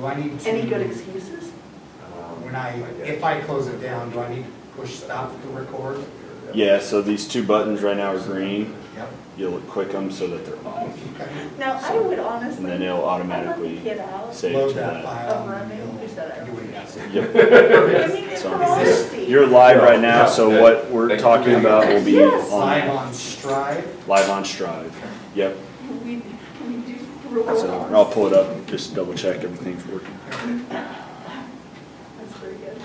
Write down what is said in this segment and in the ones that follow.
do I need to? Any good excuses? If I close it down, do I need to push stop to record? Yeah, so these two buttons right now are green. Yep. You'll click them so that they're off. Okay. Now, I would honestly. And then it'll automatically I'd let the kid out save Load to that that. file. of running, and you said you'll it. do what you got to say. Yep. I mean, it's So honesty. you're live right now, so what we're talking about will be Yes. Live on, on Strive. live on Strive. Yep. We do rule So laws. I'll pull it up, just double check everything's working. That's very good.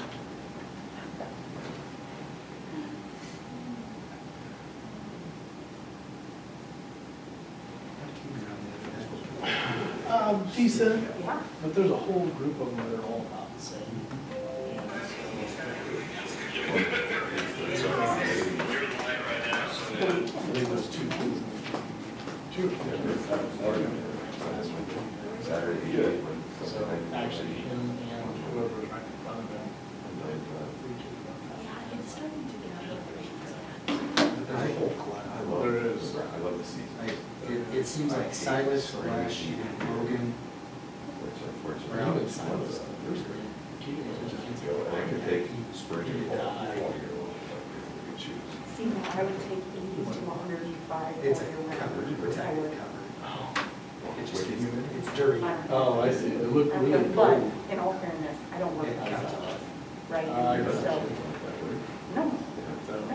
Decent, Yeah. but there's a whole group of them that are all not the same. And so, I think there's two kids. So actually, him and whoever was right in front of him. Yeah, it's starting to get There's a whole class. There is. I love the season. It seems like Silas, Flash, and Logan. Or even Silas. There's great. Keating was just kids. I could take spring and fall, fall year long, you could choose. See, now I would take 80 to 105. It's for your covered, record. protected, I covered. Oh, It's just, it's dirty. would. Oh, I see. It looked really Okay, but cool. in all fairness, I don't work It on counts. myself, right? I And got so, you. no,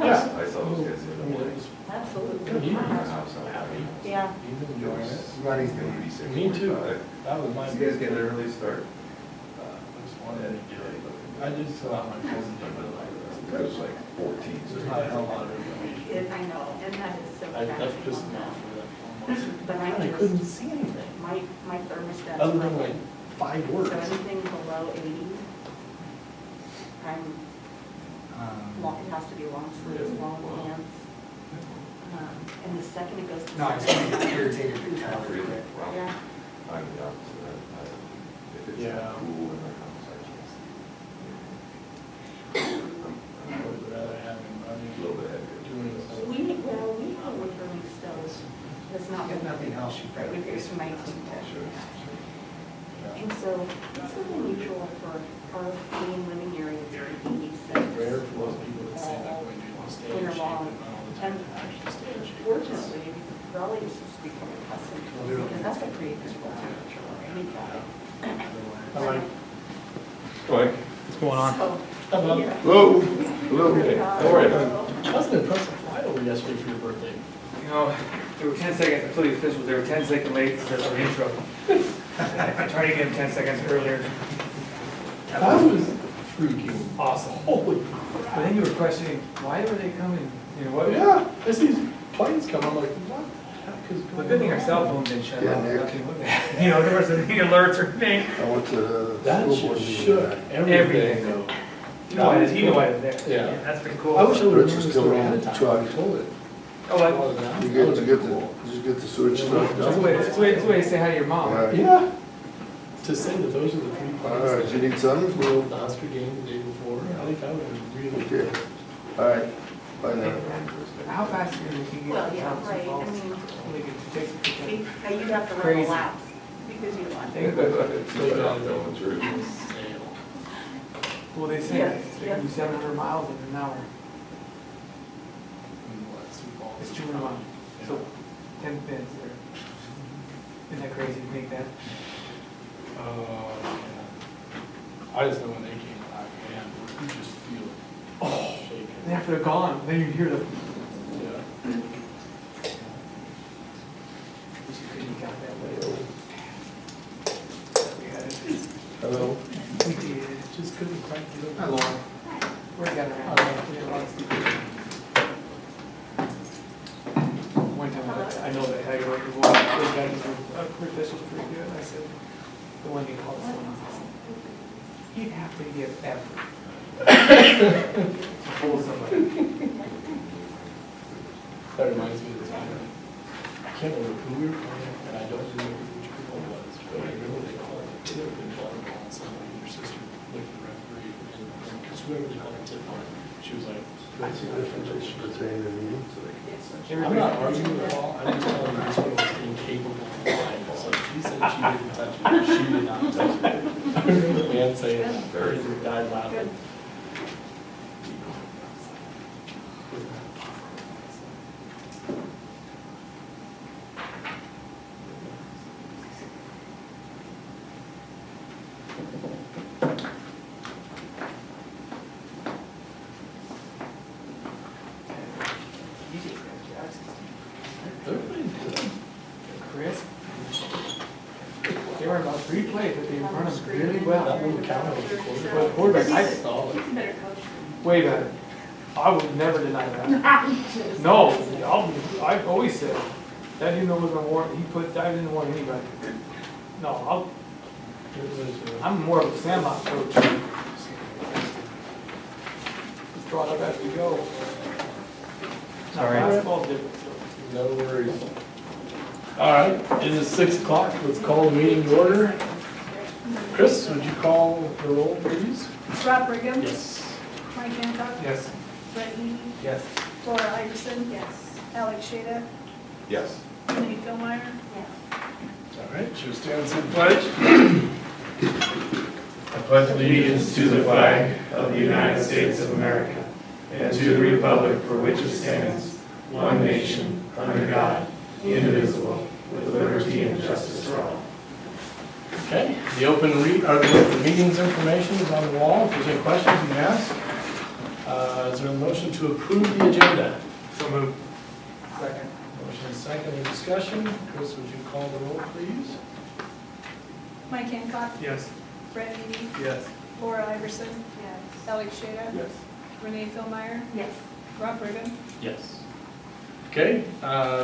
Yeah. I saw those guys the I other mean, it morning. was, absolutely. he was house, I'm happy. Yeah. He's enjoying it. Everybody's doing it. 86, Me too. 45. That was my. You guys get an early start? I just wanted to get it. I just fill out my phone. It was like 14. There's not a hell lot of information. I know, and that is so That's tragic. pissed me off for that almost. But I I couldn't just, see anything, my thermostat's other than like broken. 5 words. So anything below 80, I'm, it has to be long sleeves, long pants. And the second it goes to. No, it's seven, gonna be irritated it's because out. Really? Wow. Yeah. I'm the opposite. If it's Yeah. not cool in my house, I can't I would rather have him see. A running, little bit heavier. doing it. We have a wood burning stove that's not. If nothing else, you Right, probably. it's from 1910. Sure. And so it's not unusual for our main living area to be 86. Rare for those people that say that when you're on stage, Winter shape, long. but not all the time, actually stay in shape. Fortunately, Raleigh is just becoming accustomed to it, because that's a pretty physical temperature for any guy. All right. What's going on? So, Hello. yeah. Hello. Hello. How are you? That was an impressive flyover yesterday for your birthday. You know, there were 10 seconds, I told you the officials, they were 10 seconds late because of the intro. I tried to get them 10 seconds earlier. That was freaking Awesome. holy But crap. then you were questioning, why were they coming? You know, what? Yeah, I see these planes come, I'm like, what the heck is The going good thing our on? cell phone didn't shut Yeah, off. Nick. Nothing with that. You know, there wasn't any alerts or anything. I went to the That school board just meeting. shook Everything. everything though. You know why it is, you know why it's there. Yeah. That's pretty cool. I wish I would have Rich known is this still story on ahead of the time. truck. I told it. Oh, like, You get the sewage stuff that's the done? way, that's the way to say hi to your mom. Alright. Yeah. To say that those are the 3 Alright, planes you that need something? flew the Husker game the day before, I think I would have really. Okay. Alright, bye now. How fast are you going to get? Well, yeah, Thompson right, I Falls? mean, They could take some pictures. see, now you'd have to run Crazy. the laps, because you want. Think about it. Telling the truth. Well, they say Yes, they can do yes. 700 miles in an hour. It's 200 miles. So 10 minutes there. Isn't that crazy to think that? Yeah. I just know when they came back, man, you just feel it. Shaking. And after they're gone, then you hear the. Yeah. You couldn't count that way. We had it. Hello. We did. Just couldn't quite get over. Hi, Lauren. We got around. We had a lot of sleep. One time, I know that I go to work, those guys were, officials pretty good. I said, the one he called someone, I said, he'd have to give effort. To pull somebody. That reminds me of the time. I can't remember who we were playing, and I don't remember which girl it was, but I remember they called a tip in volleyball, and somebody, your sister, looked at the referee, and because whoever they called a tip on, she was like, I see different issues pertaining to me. I'm not arguing at all, I'm just telling you this girl was incapable of flying, so she said she didn't touch it, she did not touch it. Good. Everybody's good. Chris, they were about 3 plays, but they run them really That well. wouldn't count as a quarterback. But quarterback, I, Solid. He's a better coach. way better. I would never deny that. No, I've always said, that dude knows my war, I didn't want anybody. No, I'm more of a sandlot coach. Just draw it up as we go. Now, Sorry. basketball's different, so. No worries. All right, it is 6 o'clock. Let's call the meeting to order. Chris, would you call the roll, please? Rob Brigham. Yes. Mike Hancock. Yes. Brett Eby. Yes. Laura Iverson. Yes. Alex Shada. Yes. Renee Philmeyer. All right, should we stand and say the pledge? I pledge allegiance to the flag of the United States of America and to the republic for which it stands, one nation, under God, indivisible, with liberty and justice for all. Okay, the meeting's information is on the wall. If there's any questions, you can ask. Is there a motion to approve the agenda? So moved. Second. Motion and second, any discussion? Chris, would you call the roll, please? Mike Hancock. Yes. Brett Eby. Yes. Laura Iverson. Yes. Alex Shada. Yes. Renee Philmeyer. Yes. Rob Brigham. Yes. Okay,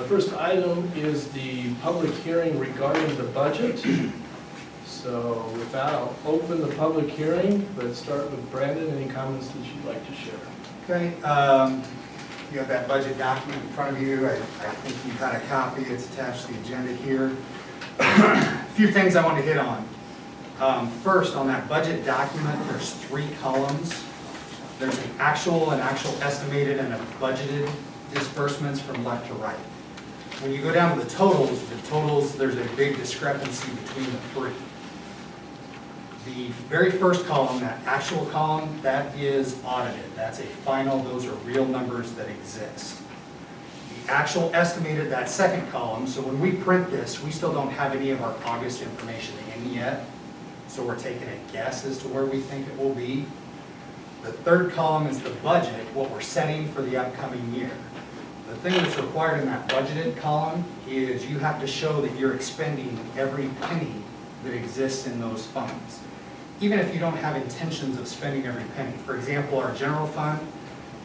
first item is the public hearing regarding the budget. So with that, I'll open the public hearing, but start with Brandon. Any comments that you'd like to share? Okay, you have that budget document in front of you. I think you've got a copy. It's attached to the agenda here. A few things I want to hit on. First, on that budget document, there's 3 columns. There's an actual estimated, and a budgeted disbursements from left to right. When you go down to the totals, there's a big discrepancy between the 3. The very first column, that actual column, that is audited. That's a final, those are real numbers that exist. The actual estimated, that second column, so when we print this, we still don't have any of our August information in yet. So we're taking a guess as to where we think it will be. The third column is the budget, what we're setting for the upcoming year. The thing that's required in that budgeted column is you have to show that you're expending every penny that exists in those funds, even if you don't have intentions of spending every penny. For example, our general fund,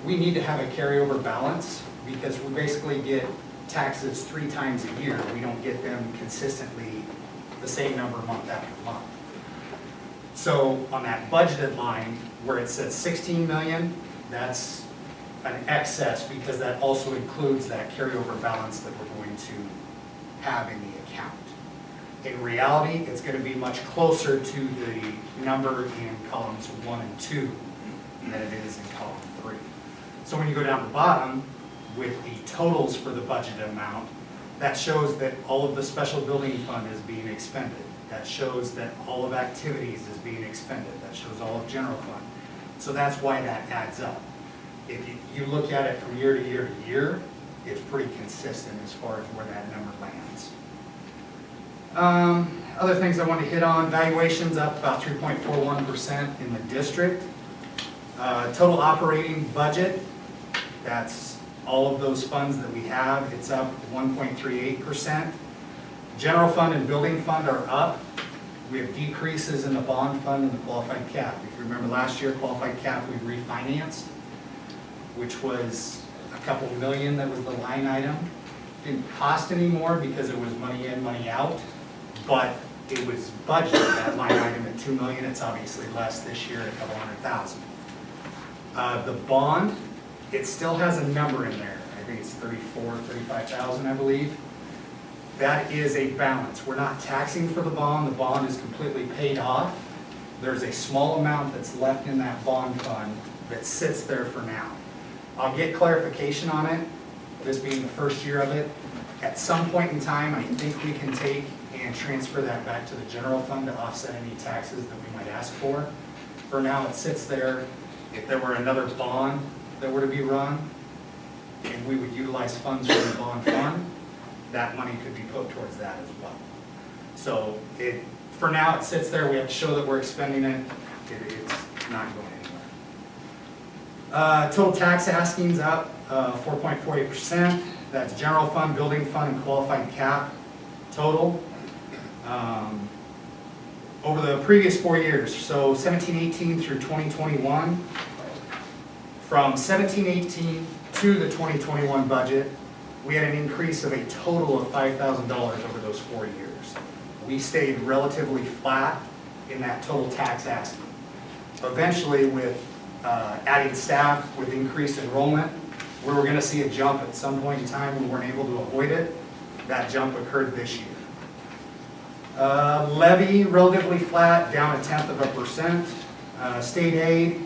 we need to have a carryover balance because we basically get taxes 3 times a year. We don't get them consistently the same number month after month. So on that budgeted line where it says 16 million, that's an excess because that also includes that carryover balance that we're going to have in the account. In reality, it's going to be much closer to the number in columns 1 and 2 than it is in column 3. So when you go down the bottom with the totals for the budget amount, that shows that all of the special building fund is being expended. That shows that all of activities is being expended. That shows all of general fund. So that's why that adds up. If you look at it from year to year to year, it's pretty consistent as far as where that number lands. Other things I want to hit on, valuations up about 3.41% in the district. Total operating budget, that's all of those funds that we have, it's up 1.38%. General fund and building fund are up. We have decreases in the bond fund and the qualified cap. If you remember last year, qualified cap we refinanced, which was a couple million, that was the line item. Didn't cost any more because it was money in, money out, but it was budgeted, that line item at 2 million. It's obviously less this year at a couple $100,000. The bond, it still has a number in there. I think it's 35,000, I believe. That is a balance. We're not taxing for the bond. The bond is completely paid off. There's a small amount that's left in that bond fund that sits there for now. I'll get clarification on it, this being the first year of it. At some point in time, I think we can take and transfer that back to the general fund to offset any taxes that we might ask for. For now, it sits there. If there were another bond that were to be run, and we would utilize funds from the bond fund, that money could be put towards that as well. So for now, it sits there. We have to show that we're expending it. It's not going anywhere. Total tax asking's up 4.48%. That's general fund, building fund, and qualified cap total. Over the previous 4 years, so 17-18 through 2021, from 17-18 to the 2021 budget, we had an increase of a total of $5,000 over those 4 years. We stayed relatively flat in that total tax asking. Eventually, with adding staff, with increased enrollment, we were going to see a jump at some point in time. We weren't able to avoid it. That jump occurred this year. Levy, relatively flat, down 0.1%. State aid,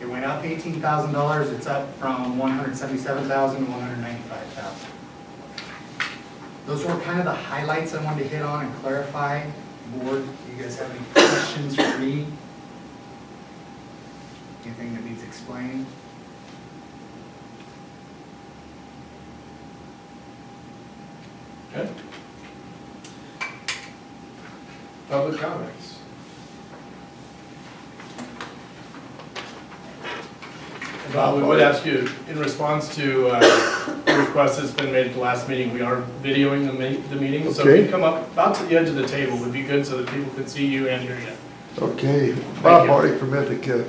it went up $18,000. It's up from $177,000 to $195,000. Those were kind of the highlights I wanted to hit on and clarify. Board, do you guys have any questions for me? Anything that needs explained? Okay. Public comments. Bob, we would ask you, in response to a request that's been made at the last meeting, we are videoing the meeting. So if Okay. you come up about to the edge of the table would be good so that people can see you and hear you. Okay, Bob Hardy from Ithaca.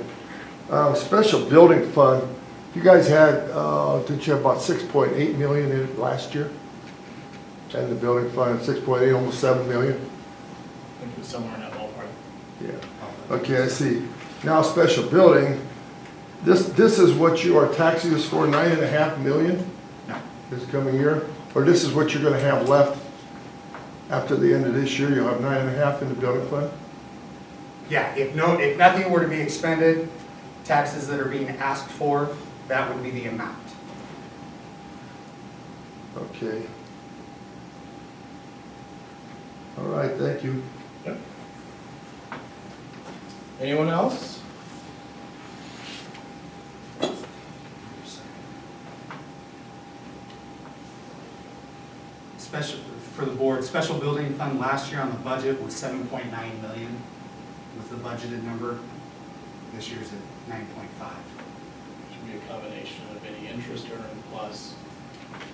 Special building fund, you guys had, didn't you have about 6.8 million in it last year? And the building fund, 6.8, almost 7 million? I think it was somewhere in that ballpark. Yeah. Okay, I see. Now, special building, this is what you are taxing us for, 9.5 million No. this coming year? Or this is what you're gonna have left after the end of this year? You'll have 9.5 in the building fund? Yeah, if nothing were to be expended, taxes that are being asked for, that would be the amount. Okay. All right, thank you. Anyone else? Special, for the board, special building fund last year on the budget was 7.9 million, was the budgeted number. This year's at 9.5. Should be a combination of any interest earned plus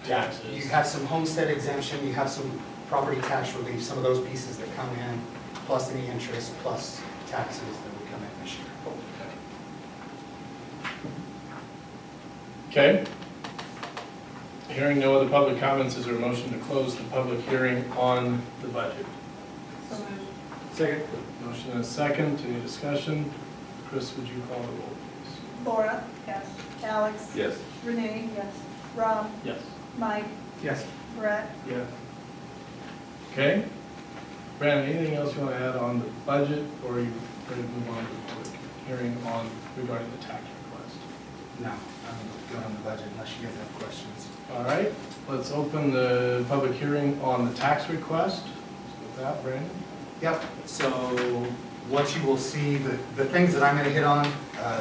You taxes. have some homestead exemption, you have some property tax relief, some of those pieces that come in, plus any interest, plus taxes that would come in this year. Okay. Hearing no other public comments, is there a motion to close the public hearing on the budget? So moved. Second. Motion and a second, any discussion? Chris, would you call the roll, please? Laura? Yes. Alex? Yes. Renee? Yes. Rob? Yes. Mike? Yes. Brett? Yeah. Okay. Brandon, anything else you want to add on the budget, or are you ready to move on to the public hearing on regarding the tax request? No, I'm good on the budget unless you guys have questions. All right, let's open the public hearing on the tax request. With that, Brandon? Yep, so what you will see, the things that I'm going to hit on,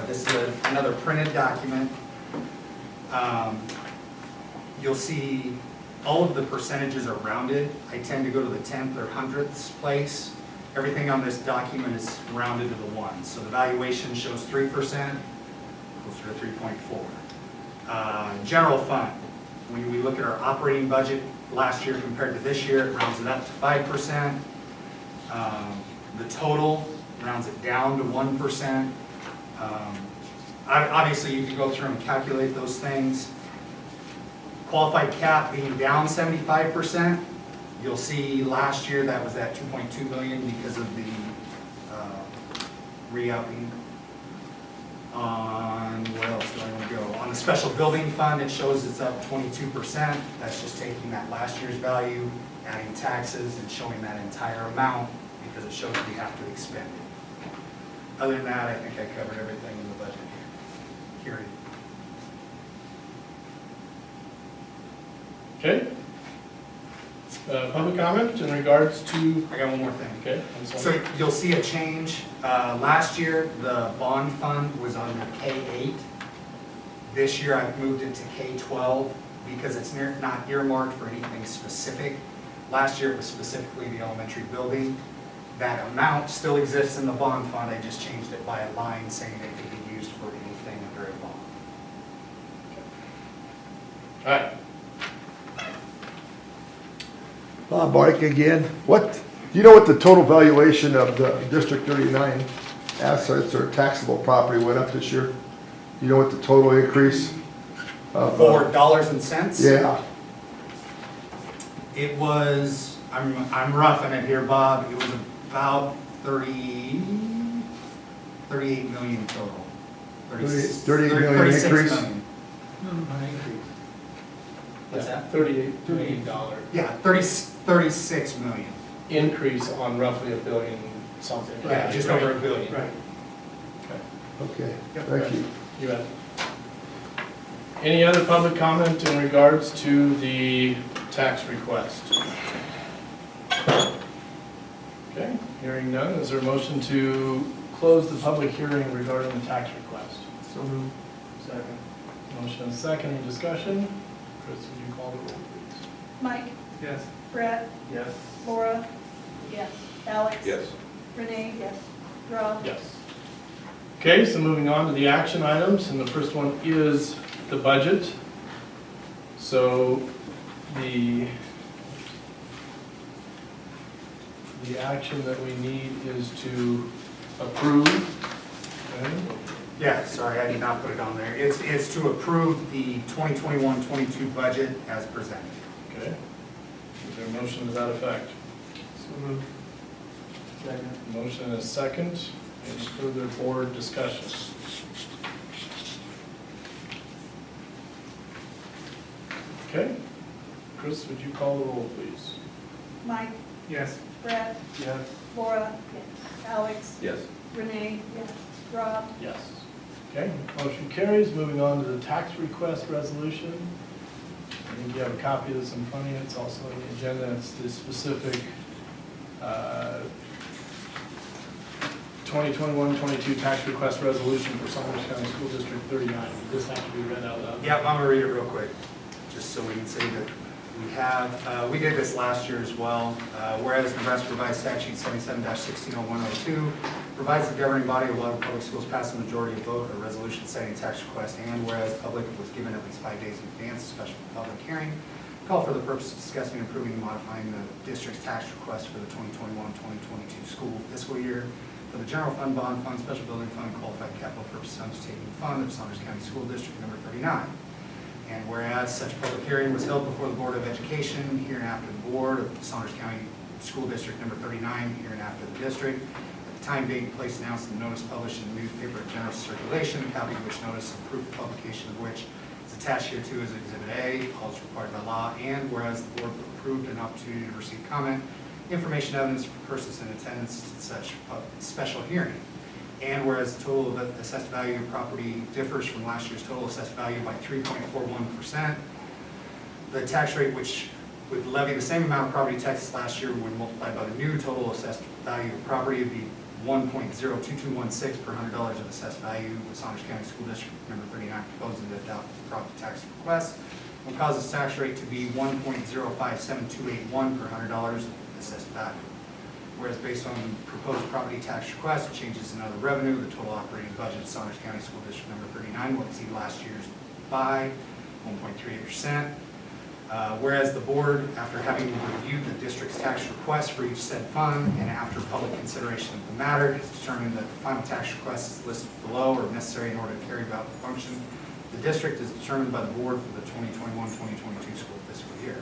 this is another printed document. You'll see all of the percentages are rounded. I tend to go to the 10th or 100th place. Everything on this document is rounded to the 1. So the valuation shows 3%, closer to 3.4. General fund, when we look at our operating budget last year compared to this year, it rounds it up to 5%. The total rounds it down to 1%. Obviously, you can go through and calculate those things. Qualified cap being down 75%. You'll see last year that was at 2.2 million because of the re-upping. On, where else do I want to go? On the special building fund, it shows it's up 22%. That's just taking that last year's value, adding taxes, and showing that entire amount because it shows we have to expend it. Other than that, I think I covered everything in the budget hearing. Okay. Public comment in regards to, I got one more thing. okay, I'm So sorry. you'll see a change. Last year, the bond fund was under K8. This year, I've moved it to K12 because it's not earmarked for anything specific. Last year, it was specifically the elementary building. That amount still exists in the bond fund. I just changed it by a line saying it could be used for anything under a bond. All right, Mark again, what, do you know what the total valuation of the District 39 assets or taxable property went up this year? You know what the total increase? of, For dollars and cents? Yeah, It was, I'm roughing it here, Bob, it was about 38 million total. 38 million 36 increase? million. What's that? $38 million Yeah, 36 million. increase on roughly $1 billion something. Yeah, just over $1 billion. Right. okay, Yep. thank you. You bet. Any other public comment in regards to the tax request? Okay, hearing none, is there a motion to close the public hearing regarding the tax request? So moved. Second. Motion and second, any discussion? Chris, would you call the roll, please? Mike, Yes. Brett, Yes. Laura, Yes. Alex. Yes. Renee, yes. Rob. Yes. Okay, so moving on to the action items, and the first one is the budget. So the action that we need is to approve. Okay? Yeah, sorry, I did not put it on there. It's to approve the 2021-22 budget as presented. Okay. Is there a motion to that effect? So moved. Second. Motion and a second. Any further board discussion? Okay. Chris, would you call the roll, please? Mike, Yes. Brett, Yes. Laura, Yes. Alex, Yes. Renee, yes. Rob. Yes. Okay, motion carries. Moving on to the tax request resolution. I think you have a copy of this in front of you. It's also on the agenda. It's the specific 2021-22 tax request resolution for Saunders County School District 39. Does this have to be read out loud? Yep, I'm gonna read it real quick, just so we can say that we have, we did this last year as well. Whereas Nebraska Revised Statute 77-160102 provides the governing body of Loving Public Schools pass a majority vote a resolution setting tax request, and whereas the public was given at least 5 days in advance of special public hearing, call for the purpose of discussing, approving, and modifying the district's tax request for the 2021-2022 school fiscal year for the general fund, bond fund, special building fund, qualified capital purpose undertaking fund of Saunders County School District number 39. And whereas such public hearing was held before the Board of Education, hereinafter the Board of Saunders County School District number 39, hereinafter the district, at the time, date, and place announced in the notice published in the newspaper of general circulation, a copy of which notice and proof of publication of which is attached here to as Exhibit A, all is required by law, and whereas the Board approved an opportunity to receive comment, information, evidence for persons in attendance to such special hearing. And whereas the total of the assessed value of property differs from last year's total assessed value by 3.41%, the tax rate which would levy the same amount of property taxes last year when multiplied by the new total assessed value of property would be 1.02216 per $100 of assessed value. The Saunders County School District number 39 proposes to adopt the property tax request will cause its tax rate to be 1.057281 per $100 of assessed value. Whereas based on proposed property tax request, changes in other revenue, the total operating budget of Saunders County School District number 39 will exceed last year's by 1.38%. Whereas the board, after having reviewed the district's tax request for each said fund and after public consideration of the matter, has determined that the final tax request is listed below are necessary in order to carry out the function. The district is determined by the board for the 2021-2022 school fiscal year.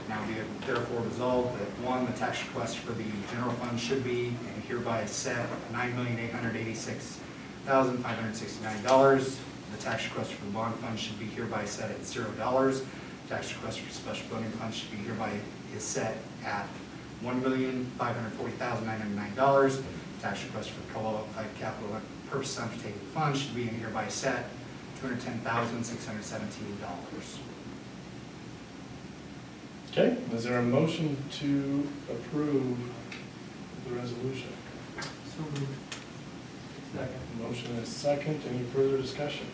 Now be it therefore resolved that one, the tax request for the general fund should be and hereby set at $9,886,569. The tax request for the bond fund should be hereby set at $0. Tax request for special building fund should be hereby is set at $1,540,909. Tax request for qualified capital purpose undertaking fund should be and hereby set $210,617. Okay, is there a motion to approve the resolution? So moved. Second. Motion is second. Any further discussion?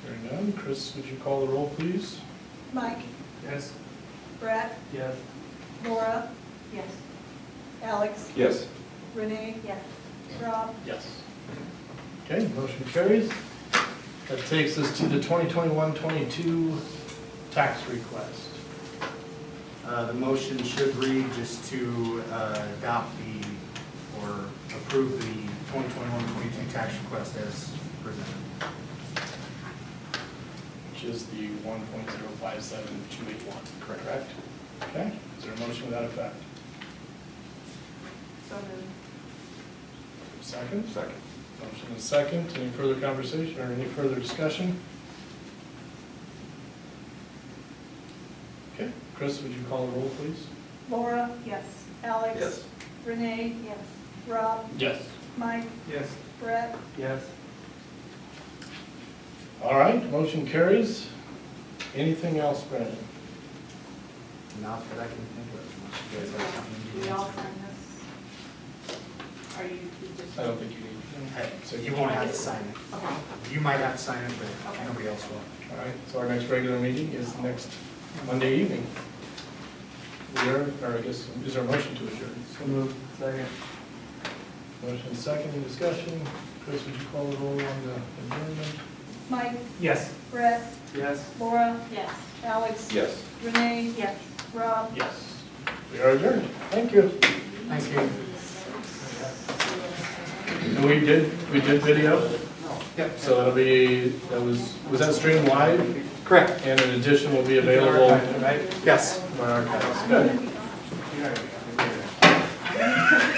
Hearing none. Chris, would you call the roll, please? Mike, Yes. Brett, Yes. Laura, Yes. Alex, Yes. Renee, Yes. Rob, Yes. Okay, motion carries. That takes us to the 2021-22 tax request. The motion should read just to adopt or approve the 2021-22 tax request as presented. Which is the 1.057281. Correct. Okay, is there a motion to that effect? So moved. Second? Second. Motion is second. Any further conversation or any further discussion? Okay, Chris, would you call the roll, please? Laura, Yes. Alex, Yes. Renee, Yes. Rob, Yes. Mike, Yes. Brett, Yes. All right, motion carries. Anything else, Brandon? Not that I can think of, unless you guys have something. Do we all sign this? Are you just? I don't think you need. So you won't have to sign it. Okay. You might have to sign it, but Okay. nobody else will. All right, so our next regular meeting is next Monday evening. Or I guess, is there a motion to adjourn? So moved. Second. Motion second, any discussion? Chris, would you call the roll on the adjournment? Mike, Yes. Brett, Yes. Laura, Yes. Alex, Yes. Renee, Yes. Rob. Yes. We are adjourned. Thank you. Thanks, Gabe. And we did video, Yep. so that'll be, was that streamed live? Correct. And an addition will be available Right? Yes. on our archives. Good.